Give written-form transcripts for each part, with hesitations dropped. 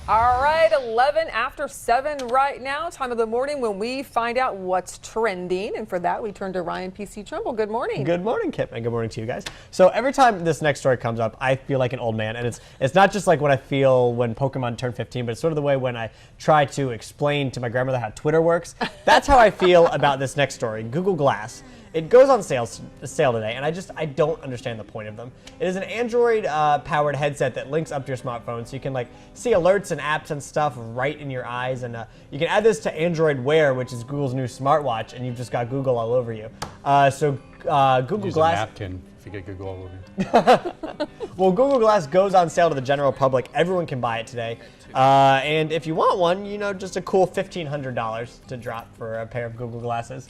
All right, 11 after 7 right now, time of the morning when we find out what's trending. And for that, we turn to Ryan PC Trimble. Good morning. Good morning, Kip, and good morning to you guys. So every time this next story comes up, I feel like an old man. And it's not just like what I feel when Pokemon turned 15, but it's sort of the way when I try to explain to my grandmother how Twitter works. That's how I feel about this next story, Google Glass. It goes on sale today, and I don't understand the point of them. It is an Android-powered headset that links up to your smartphone, so you can like see alerts and apps and stuff right in your eyes. And you can add this to Android Wear, which is Google's new smartwatch, and you've just got Google all over you. Google Use Glass. a napkin if you get Google all over you. Well, Google Glass goes on sale to the general public. Everyone can buy it today. And if you want one, you know, just a cool $1,500 to drop for a pair of Google Glasses.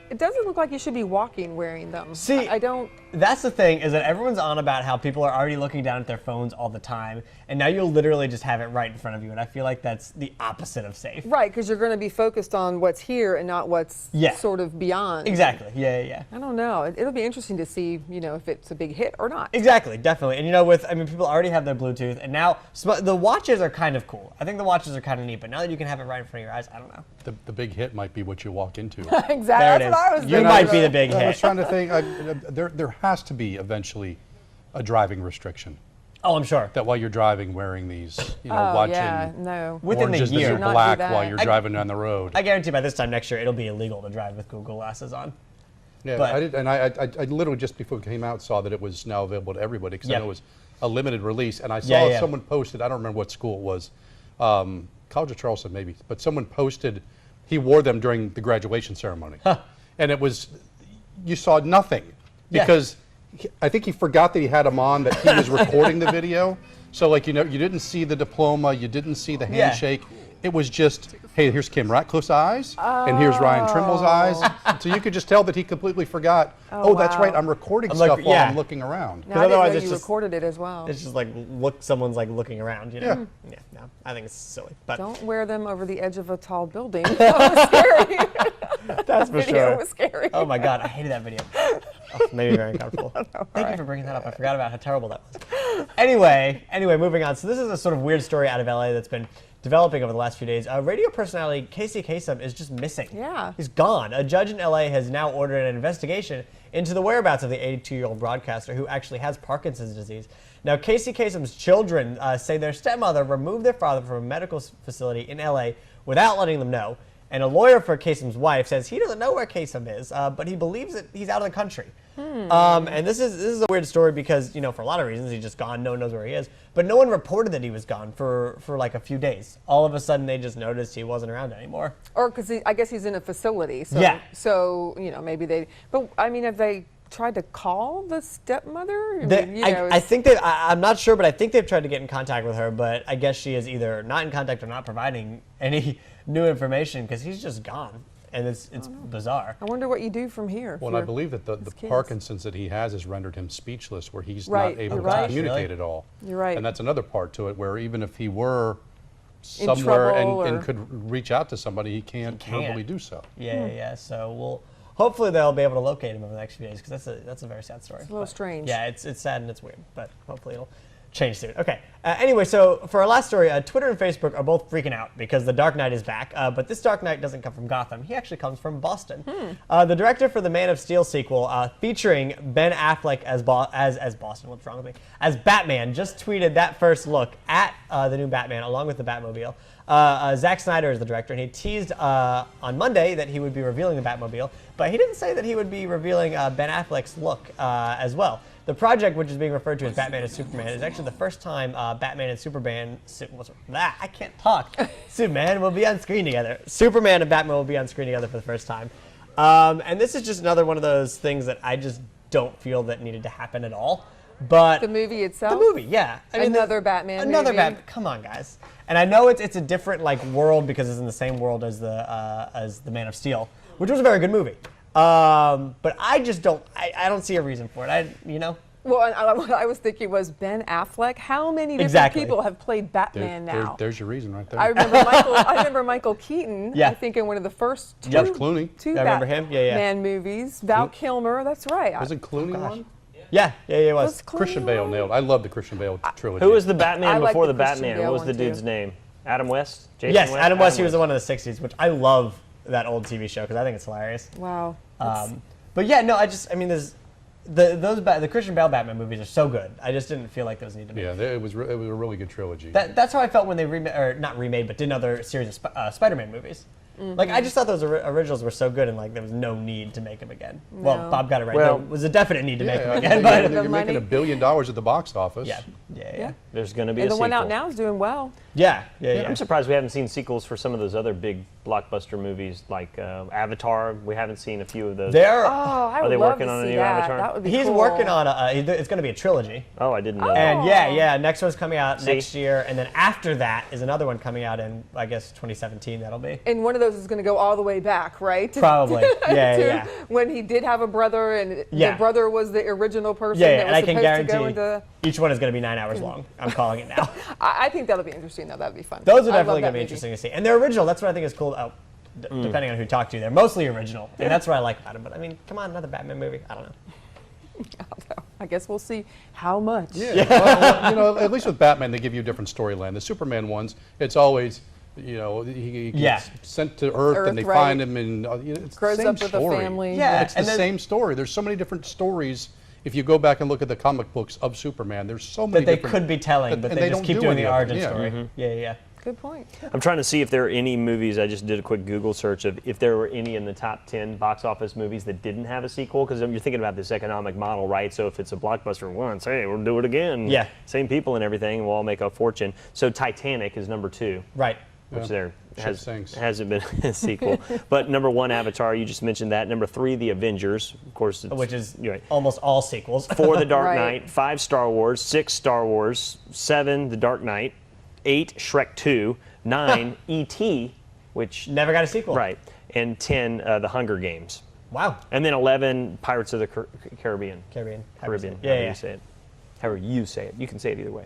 It doesn't look like you should be walking wearing them. See, I don't. That's the thing, is that everyone's on about how people are already looking down at their phones all the time, and now you'll literally just have it right in front of you, and I feel like that's the opposite of safe. Right, because you're going to be focused on what's here and not what's sort of beyond. Exactly, yeah. I don't know. It'll be interesting to see, you know, if it's a big hit or not. Exactly, definitely. And you know, people already have their Bluetooth, and now the watches are kind of cool. I think the watches are kind of neat, but now that you can have it right in front of your eyes, I don't know. The big hit might be what you walk into. Exactly, that's what I was thinking. You might be the big hit. I was trying to think, there has to be eventually a driving restriction. Oh, I'm sure. That while you're driving, wearing these, watching within the Orange is the year. New Black while you're driving down the road. I guarantee by this time next year, it'll be illegal to drive with Google Glasses on. Yeah, but, I literally just before it came out saw that it was now available to everybody because I know it was a limited release. And I saw someone posted, I don't remember what school it was, College of Charleston maybe, but someone posted he wore them during the graduation ceremony. And it was, you saw nothing because I think he forgot that he had them on, that he was recording the video. So like, you didn't see the diploma, you didn't see the handshake. It was just, hey, here's Kim Ratcliffe's eyes, and here's Ryan Trimble's eyes. So you could just tell that he completely forgot, that's right, I'm recording stuff while I'm looking around. Now, I didn't know you recorded it as well. It's just like, someone's like looking around, you know? Yeah, no, I think it's silly. But don't wear them over the edge of a tall building. That was scary. That's for sure. It was scary. Oh my God, I hated that video. Oh, maybe very uncomfortable. Thank you for bringing that up. I forgot about how terrible that was. Anyway, moving on. So this is a sort of weird story out of LA that's been developing over the last few days. Radio personality Kasem is just missing. Yeah. He's gone. A judge in LA has now ordered an investigation into the whereabouts of the 82-year-old broadcaster who actually has Parkinson's disease. Now, Kasem's children say their stepmother removed their father from a medical facility in LA without letting them know. And a lawyer for Kasem's wife says he doesn't know where Kasem is, but he believes that he's out of the country. And this is a weird story because, for a lot of reasons, he's just gone. No one knows where he is. But no one reported that he was gone for like a few days. All of a sudden, they just noticed he wasn't around anymore. Or because I guess he's in a facility. So, So, maybe they... But, I mean, have they tried to call the stepmother? I think that I'm not sure, but I think they've tried to get in contact with her. But I guess she is either not in contact or not providing any new information because he's just gone. And it's bizarre. I wonder what you do from here. Well, and I believe that the Parkinson's that he has rendered him speechless, where he's not able to communicate at all. You're right. And that's another part to it, where even if he were somewhere and could reach out to somebody, he can't verbally do so. Yeah. So hopefully they'll be able to locate him over the next few days because that's a very sad story. It's a little strange. Yeah, it's sad and it's weird, but hopefully it'll change soon. Okay. Anyway, so for our last story, Twitter and Facebook are both freaking out because the Dark Knight is back. But this Dark Knight doesn't come from Gotham. He actually comes from Boston. The director for the Man of Steel sequel, featuring Ben Affleck as Boston, what's wrong with me? As Batman, just tweeted that first look at the new Batman along with the Batmobile. Zack Snyder is the director, and he teased on Monday that he would be revealing the Batmobile, but he didn't say that he would be revealing Ben Affleck's look as well. The project, which is being referred to as Batman and Superman, is actually the first time Batman and Superman... I can't talk. Superman will be on screen together. Superman and Batman will be on screen together for the first time. And this is just another one of those things that I just don't feel that needed to happen at all. But the movie itself? The movie, yeah. I mean, another Batman movie? Another Batman. Come on, guys. And I know it's a different world because it's in the same world as the Man of Steel, which was a very good movie. But I just don't. I don't see a reason for it. Well, what I was thinking was Ben Affleck. How many different people have played Batman now? There's your reason right there. I remember Michael Keaton. Yeah. I think in one of the first George Clooney. two I remember him. Yeah. Batman movies. Val Kilmer. That's right. Wasn't Clooney one? Yeah, it was. That's cool. Christian Bale nailed. I love the Christian Bale trilogy. Who was the Batman I like before the the Christian Batman? Bale What was one, the too. dude's name? Adam West? Jason Yes, West? Adam West. He was the one of the '60s, which I love that old TV show because I think it's hilarious. Wow. But yeah, no, I mean, there's the Christian Bale Batman movies are so good. I just didn't feel like those needed to be. Yeah, it was a really good trilogy. That's how I felt when they not remade, but did another series of Spider-Man movies. Like I just thought those originals were so good, and like there was no need to make them again. No. Well, Bob got it right. Well- there was a definite need to make them I again, think but you're making money. $1 billion at the box office. yeah. There's going to be And a the one out sequel. now is doing well. Yeah. I'm surprised we haven't seen sequels for some of those other big blockbuster movies like Avatar. We haven't seen a few of those. There. Oh, I Are would they love working to on a see new that. Avatar? That would be He's cool. working on it's going to be a trilogy. Oh, I didn't know that. And yeah, next one's coming out See? next year, and then after that is another one coming out in I guess 2017. That'll be. And one of those is going to go all the way back, right? Probably. Yeah, to yeah. When he did have a brother, and Yeah. the brother was the original person Yeah, that and was I can supposed to go guarantee into. each one is going to be 9 hours long. I'm calling it now. I think that'll be interesting, though. That'd be fun. Those are I love definitely that going to be movie. interesting to see. And they're original. That's what I think is cool. Oh, depending on who you talk to, they're mostly original. And that's what I like about them. But I mean, come on, another Batman movie. I don't know. I guess we'll see how much. Yeah. Well, at least with Batman, they give you a different storyline. The Superman ones, it's always, he gets sent to Earth and they right. find him, and it's Grows the same up with story. a family. Yeah. It's the And then- same story. There's so many different stories. If you go back and look at the comic books of Superman, there's so many That they different, could be telling, but and they just don't keep do doing any the of them. origin Yeah. story. Yeah. Good point. I'm trying to see if there are any movies. I just did a quick Google search of if there were any in the top 10 box office movies that didn't have a sequel. Because you're thinking about this economic model, right? So if it's a blockbuster once, hey, we'll do it again. Yeah. Same people and everything. We'll all make a fortune. So Titanic is number 2. Right. Which Ship sinks. hasn't been a sequel. But number 1, Avatar, you just mentioned that. Number 3, The Avengers, of course. Which is you're right. almost all sequels. 4, The Dark Right. Knight. 5, Star Wars. 6, Star Wars. 7, The Dark Knight. 8, Shrek 2. 9, E.T., which... Never got a sequel. Right. And 10, The Hunger Games. Wow. And then 11, Pirates of the Caribbean. Caribbean. Caribbean, Yeah, however yeah. you say it. However you say it. You can say it either way.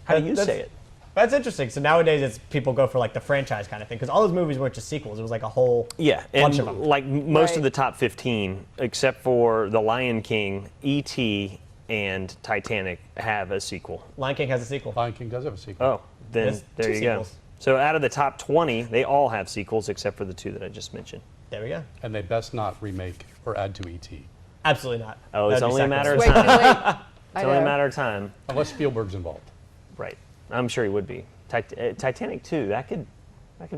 How do you That's- say it? That's interesting. So nowadays, it's people go for like the franchise kind of thing because all those movies weren't just sequels. It was like a whole Yeah, bunch and of them. like most Right. of the top 15, except for The Lion King, E.T., and Titanic, have a sequel. Lion King has a sequel. Lion King does have a sequel. Oh, then There's there 2 you sequels. go. So out of the top 20, they all have sequels except for the 2 that I just mentioned. There we go. And they best not remake or add to E.T. Absolutely not. Oh, it's That'd be only a matter of Way too time. late. It's only a matter of time. Unless Spielberg's involved. Right. I'm sure he would be. Titanic 2, that could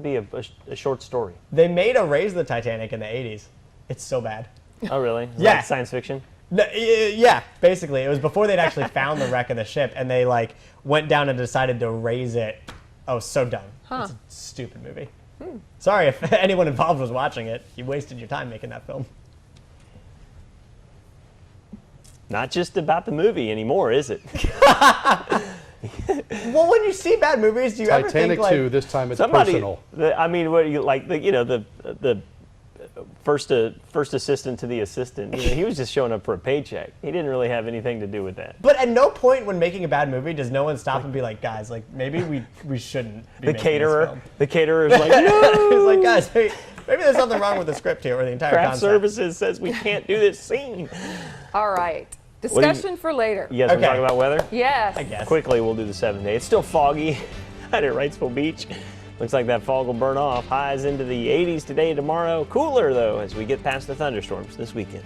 be a short story. They made a Raise the Titanic in the 80s. It's so bad. Oh, really? Is Yeah. that science fiction? No, yeah, basically. It was before they'd actually found the wreck of the ship, and they like went down and decided to raise it. Oh, so dumb. It's a stupid movie. Sorry if anyone involved was watching it. You wasted your time making that film. Not just about the movie anymore, is it? Well, when you see bad movies, do you ever Titanic think like 2, this time it's Somebody, personal. I mean, what you like? The first assistant to the assistant. He was just showing up for a paycheck. He didn't really have anything to do with that. But at no point when making a bad movie does no one stop and be like, guys, like maybe we shouldn't be The making caterer, this is like, no. He's like, guys, hey, maybe there's something wrong with the script here or the entire Craft concept. Services says we can't do this scene. All right. do you- Discussion for later. You guys want to Okay. talk about weather? Yes. I guess. Quickly, we'll do the 7th day. It's still foggy out at Wrightsville Beach. Looks like that fog will burn off. Highs into the 80s today and tomorrow. Cooler, though, as we get past the thunderstorms this weekend.